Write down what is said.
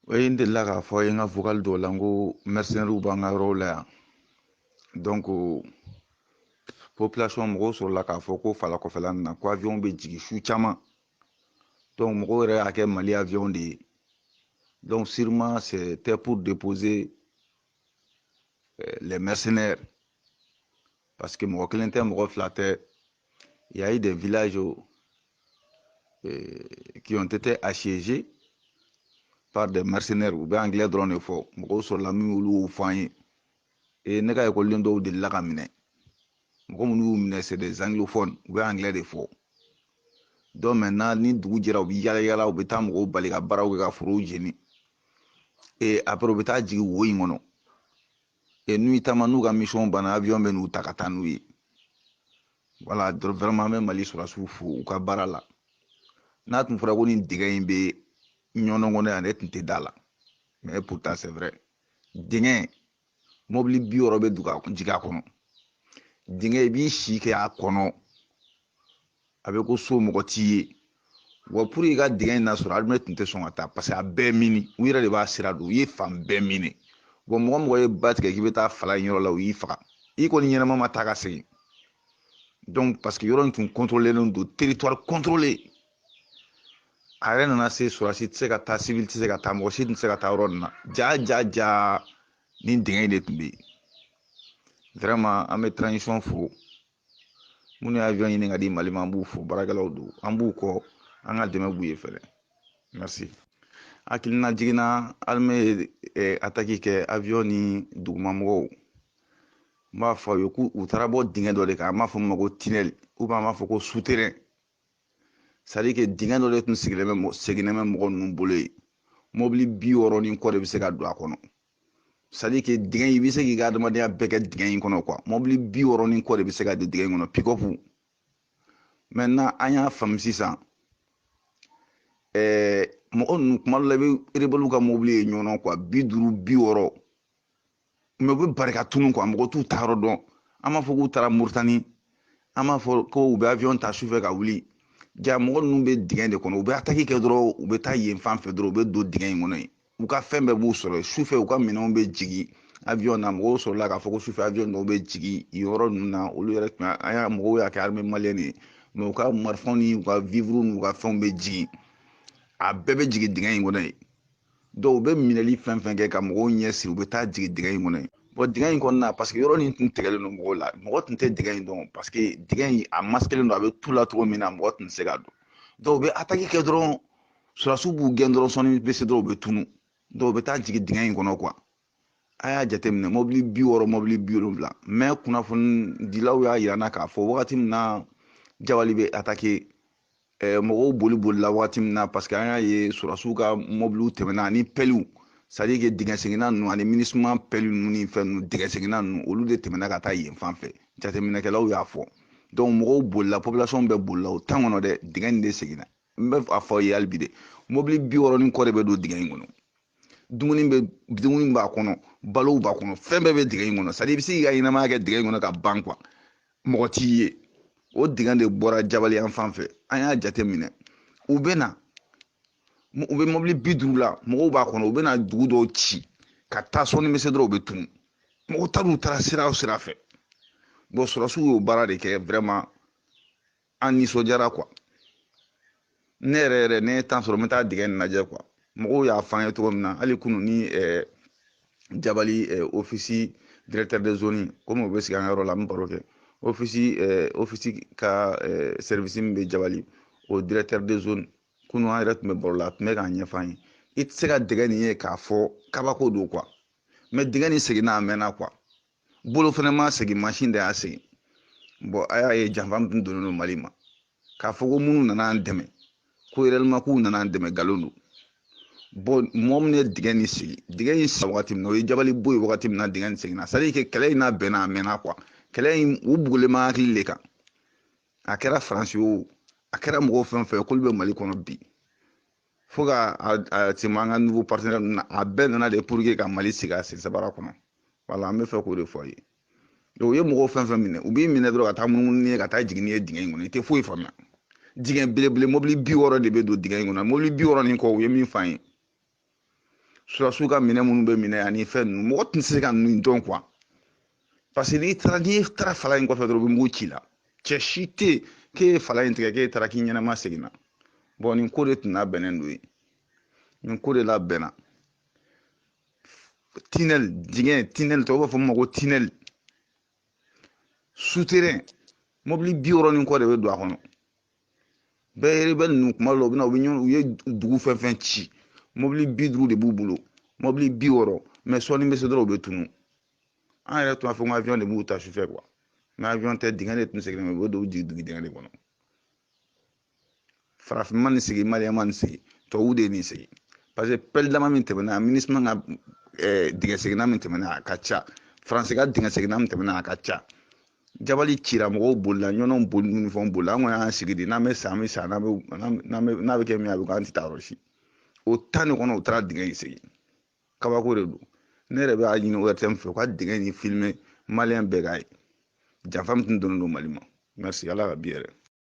Oui, de la k'a fɔ n ka vocal dɔ la n ko mercenaires b'an ka yɔrɔ la yan donc population mɔgɔw sɔrɔla k'a fɔ ko fala kɔfɛla nin na ko avion bɛ jigin su caman donc mɔgɔw yɛrɛ y'a kɛ Mali avion de ye donc sûrement c'était pour déposer les mercenaires parce que mɔgɔ kelen tɛ mɔgɔ fila tɛ il y a eu des villages qui ont été assiégés par des mercenaires u bɛ anglais dɔrɔn de fɔ mɔgɔw sɔrɔla min y'olu fɔ an ye et ne ka ekɔliden dɔw delila ka minɛ mɔgɔ minnu y'u minɛ c'est des anglophones u bɛ anglais de fɔ donc maintenant ni dugu jɛra u bɛ yala yala u bɛ taa mɔgɔw bali ka baaraw kɛ ka forow jeni et après u bɛ taa jigin wo in kɔnɔ et n'u taama n'u ka mission banna avion bɛ n'u ta ka taa n'u ye voilà donc vraiment an bɛ Mali sɔrɔdasiw fo u ka baara la n'a tun fɔra ko nin dingɛ in bɛ ɲɔnɔ kɔnɔ yan ne tun tɛ da la mais pourtant c'est vrai dingɛ mobili 60 bɛ jigin a kɔnɔ dingɛ i b'i si kɛ a kɔnɔ a bɛ ko so mɔgɔ t'i ye wa pour i ka dingɛ in nasɔrɔ armée tun tɛ sɔn ka taa parce que a bɛɛ mini u yɛrɛ de b'a sira don u ye fan bɛɛ mini bon mɔgɔ mɔgɔ ye ba tigɛ k'i bɛ taa fala in yɔrɔ la u y'i faga i kɔni ɲɛnama ma taa ka segin donc parce que yɔrɔ in tun contrôlé don territoire contrôlé a yɛrɛ nana se sɔrɔdasi tɛ se ka taa civil tɛ se ka taa mɔgɔ si tun tɛ se ka taa yɔrɔ nin na ja nin dingɛ in de tun bɛ yen vraiment an bɛ transition fo minnu ye avion ɲini ka di Mali ma an b'u fo baarakɛlaw don an b'u kɔ an ka dɛmɛ b'u ye fɛnɛ merci hakilina jiginna armée ye attaque kɛ avion ni dugumamɔgɔw n b'a fɔ aw ye k'u taara bɔ dingɛ dɔ de kan an b'a fɔ min ma ko tunnel ou bien an b'a fɔ ko souterrain c'est à dire que dingɛ dɔ de tun seginnen bɛ mɔgɔ ninnu bolo ye mobili 60 ni kɔ de bɛ se ka don a kɔnɔ c'est à dire que dingɛ i bɛ se k'i ka adamadenya bɛɛ kɛ dingɛ in kɔnɔ quoi mobili 60 ni kɔ de bɛ se ka don dingɛ in kɔnɔ pick-up maintenant an y'a faamu sisan mɔgɔ ninnu kuma dɔ la i bɛ rebelle ka mobili ye ɲɔgɔn quoi 50 60 mais u bɛ bari ka tunun quoi mɔgɔ t'u ta yɔrɔ dɔn an b'a fɔ k'u taara Moritani an b'a fɔ ko u bɛ avion ta sufɛ ka wuli ja mɔgɔ ninnu bɛ dingɛ de kɔnɔ u bɛ attaque kɛ dɔrɔn u bɛ taa yen fan fɛ dɔrɔn u bɛ don dingɛ in kɔnɔ yen u ka fɛn bɛɛ b'u sɔrɔ sufɛ u ka minɛnw bɛ jigin avion na mɔgɔw sɔrɔla k'a fɔ ko sufɛ avion dɔw bɛ jigin yɔrɔ ninnu na olu yɛrɛ tun an y'a mɔgɔw y'a kɛ armée malienne ye mais u ka marifaw ni u ka vivres n'u ka fɛnw bɛ jigin a bɛɛ bɛ jigin dingɛ in kɔnɔ yen donc u bɛ minɛli fɛn fɛn kɛ ka mɔgɔw ɲɛ siri u bɛ taa jigin dingɛ in kɔnɔ yen bon dingɛ in kɔnɔna parce que yɔrɔ nin tun tigɛlen don mɔgɔw la mɔgɔ tun tɛ dingɛ in dɔn parce que dingɛ in a maskelen don a bɛ tu la cogo min na mɔgɔ tun tɛ se ka don donc u bɛ attaque kɛ dɔrɔn sɔrɔdasiw b'u gɛn dɔrɔn sɔnni bɛ se dɔrɔn u bɛ tunu donc u bɛ taa jigin dingɛ in kɔnɔ quoi a y'a jateminɛ mobili 60 mobili 70 mais kunnafonidilaw y'a yira n na k'a fɔ wagati min na Jawali bɛ attaqué mɔgɔw bolila wagati min na parce que an y'a ye sɔrɔdasiw ka mobiliw tɛmɛna ani pelles c'est à dire que dingɛ seginna ninnu ani MINUSMA pelles ninnu ni fɛn ninnu dingɛ seginna ninnu olu de tɛmɛna ka taa yen fan fɛ jateminɛkɛlaw y'a fɔ donc mɔgɔw bolila population bɛɛ bolila o temps kɔnɔ dɛ dingɛ nin de seginna n bɛ a fɔ aw ye hali bi de mobili 60 ni kɔ de bɛ don dingɛ in kɔnɔ dumuni b'a kɔnɔ balow b'a kɔnɔ fɛn bɛɛ bɛ dingɛ in kɔnɔ c'est à dire i bɛ se k'i ka ɲɛnamaya kɛ dingɛ in kɔnɔ ka ban quoi mɔgɔ t'i ye o dingɛ de bɔra Jabali yan fan fɛ an y'a jateminɛ u bɛ na u bɛ mobili 50 la mɔgɔw b'a kɔnɔ u bɛ na dugu dɔw ci ka taa sɔnni bɛ se dɔrɔn u bɛ tunu mɔgɔ taara sira o sira fɛ bon sɔrɔdasiw y'o baara de kɛ vraiment an nisɔndiyara quoi ne yɛrɛ ne ye temps sɔrɔ n bɛ taa dingɛ nin lajɛ quoi mɔgɔw y'a fɔ an ye cogo min na hali kunun ni Jabali office directeur de zone komi u bɛ sigi an ka yɔrɔ la n bɛ baro kɛ office ka service min bɛ Jabali o directeur de zone kunun an yɛrɛ tun bɛ baro la a tun bɛ k'a ɲɛfɔ an ye i tɛ se ka dingɛ nin ye k'a fɔ kabako don quoi mais dingɛ nin seginna a mɛnna quoi bolo fana ma segin machine de y'a segin bon a y'a ye janfa min donnen don Mali ma k'a fɔ ko minnu nana an dɛmɛ ko réellement k'u nana an dɛmɛ nkalon don bon mɔgɔ min ye dingɛ nin sigi dingɛ in sa wagati min na o ye Jabali bɔ yen wagati min na dingɛ nin seginna c'est à dire que kɛlɛ in n'a bɛnna a mɛnna quoi kɛlɛ in u bugulen ma hakili de kan a kɛra Faransi o a kɛra mɔgɔw fɛn fɛn k'olu bɛ Mali kɔnɔ bi fo ka tɛmɛ an ka nouveau partenaire ninnu na a bɛɛ nana de pour que ka Mali sigi a sen sabara kɔnɔ voilà an bɛ fɛ k'o de fɔ a ye donc u ye mɔgɔw fɛn fɛn minɛ u b'i minɛ dɔrɔn ka taa munumunu ni ye ka taa jigin ni ye dingɛ in kɔnɔ i tɛ foyi faamuya dingɛ belebele mobili 60 de bɛ don dingɛ in kɔnɔ mobili 60 nin kɔ u ye min f'an ye surasiw ka minɛ minnu bɛ minɛ ani fɛn ninnu mɔgɔ tun tɛ se ka ninnu dɔn quoi parce que n'i taara fala in kɔfɛ dɔrɔn u bɛ mugu ci la cɛ si tɛ yen k'e ye fala in tigɛ k'e taara k'i ɲɛnama seginna bon nin ko de tun labɛnnen don ye nin ko de labɛnna tunnel dingɛ tunnel tɔw b'a fɔ min ma ko tunnel souterrain mobili 60 ni kɔ de bɛ don a kɔnɔ bɛɛ rebelle ninnu kuma dɔw la u ye dugu fɛn fɛn ci mobili 50 de b'u bolo mobili 60 mais sɔɔni bɛ se dɔrɔn u bɛ tunu an yɛrɛ tun b'a fɔ ko avion de b'u ta sufɛ quoi mais avion tɛ dingɛ de tun seginnen bɛ u bɛ don u jigi dingɛ de kɔnɔ farafin ma nin sigi maliyɛn ma nin sigi tubabuw de ye nin sigi parce que pelle dama min tɛmɛna MINUSMA ka dingɛ seginna min tɛmɛna a ka ca faransi ka dingɛ seginna min tɛmɛna a ka ca jabali cira mɔgɔw bolila ɲɔnɔw boli ni fɛnw bolila an kɔni y'an sigi de n'an bɛ sa an bɛ sa n'a bɛ kɛ min a bɛ k'an tɛ taa yɔrɔ si o tan de kɔnɔ u taara dingɛ in segin kabako de don ne yɛrɛ b'a ɲini ORTM fɛ u ka dingɛ in filmer maliyɛn bɛɛ k'a ye janfa min tun donnen don Mali ma merci ala ka bi yɛrɛ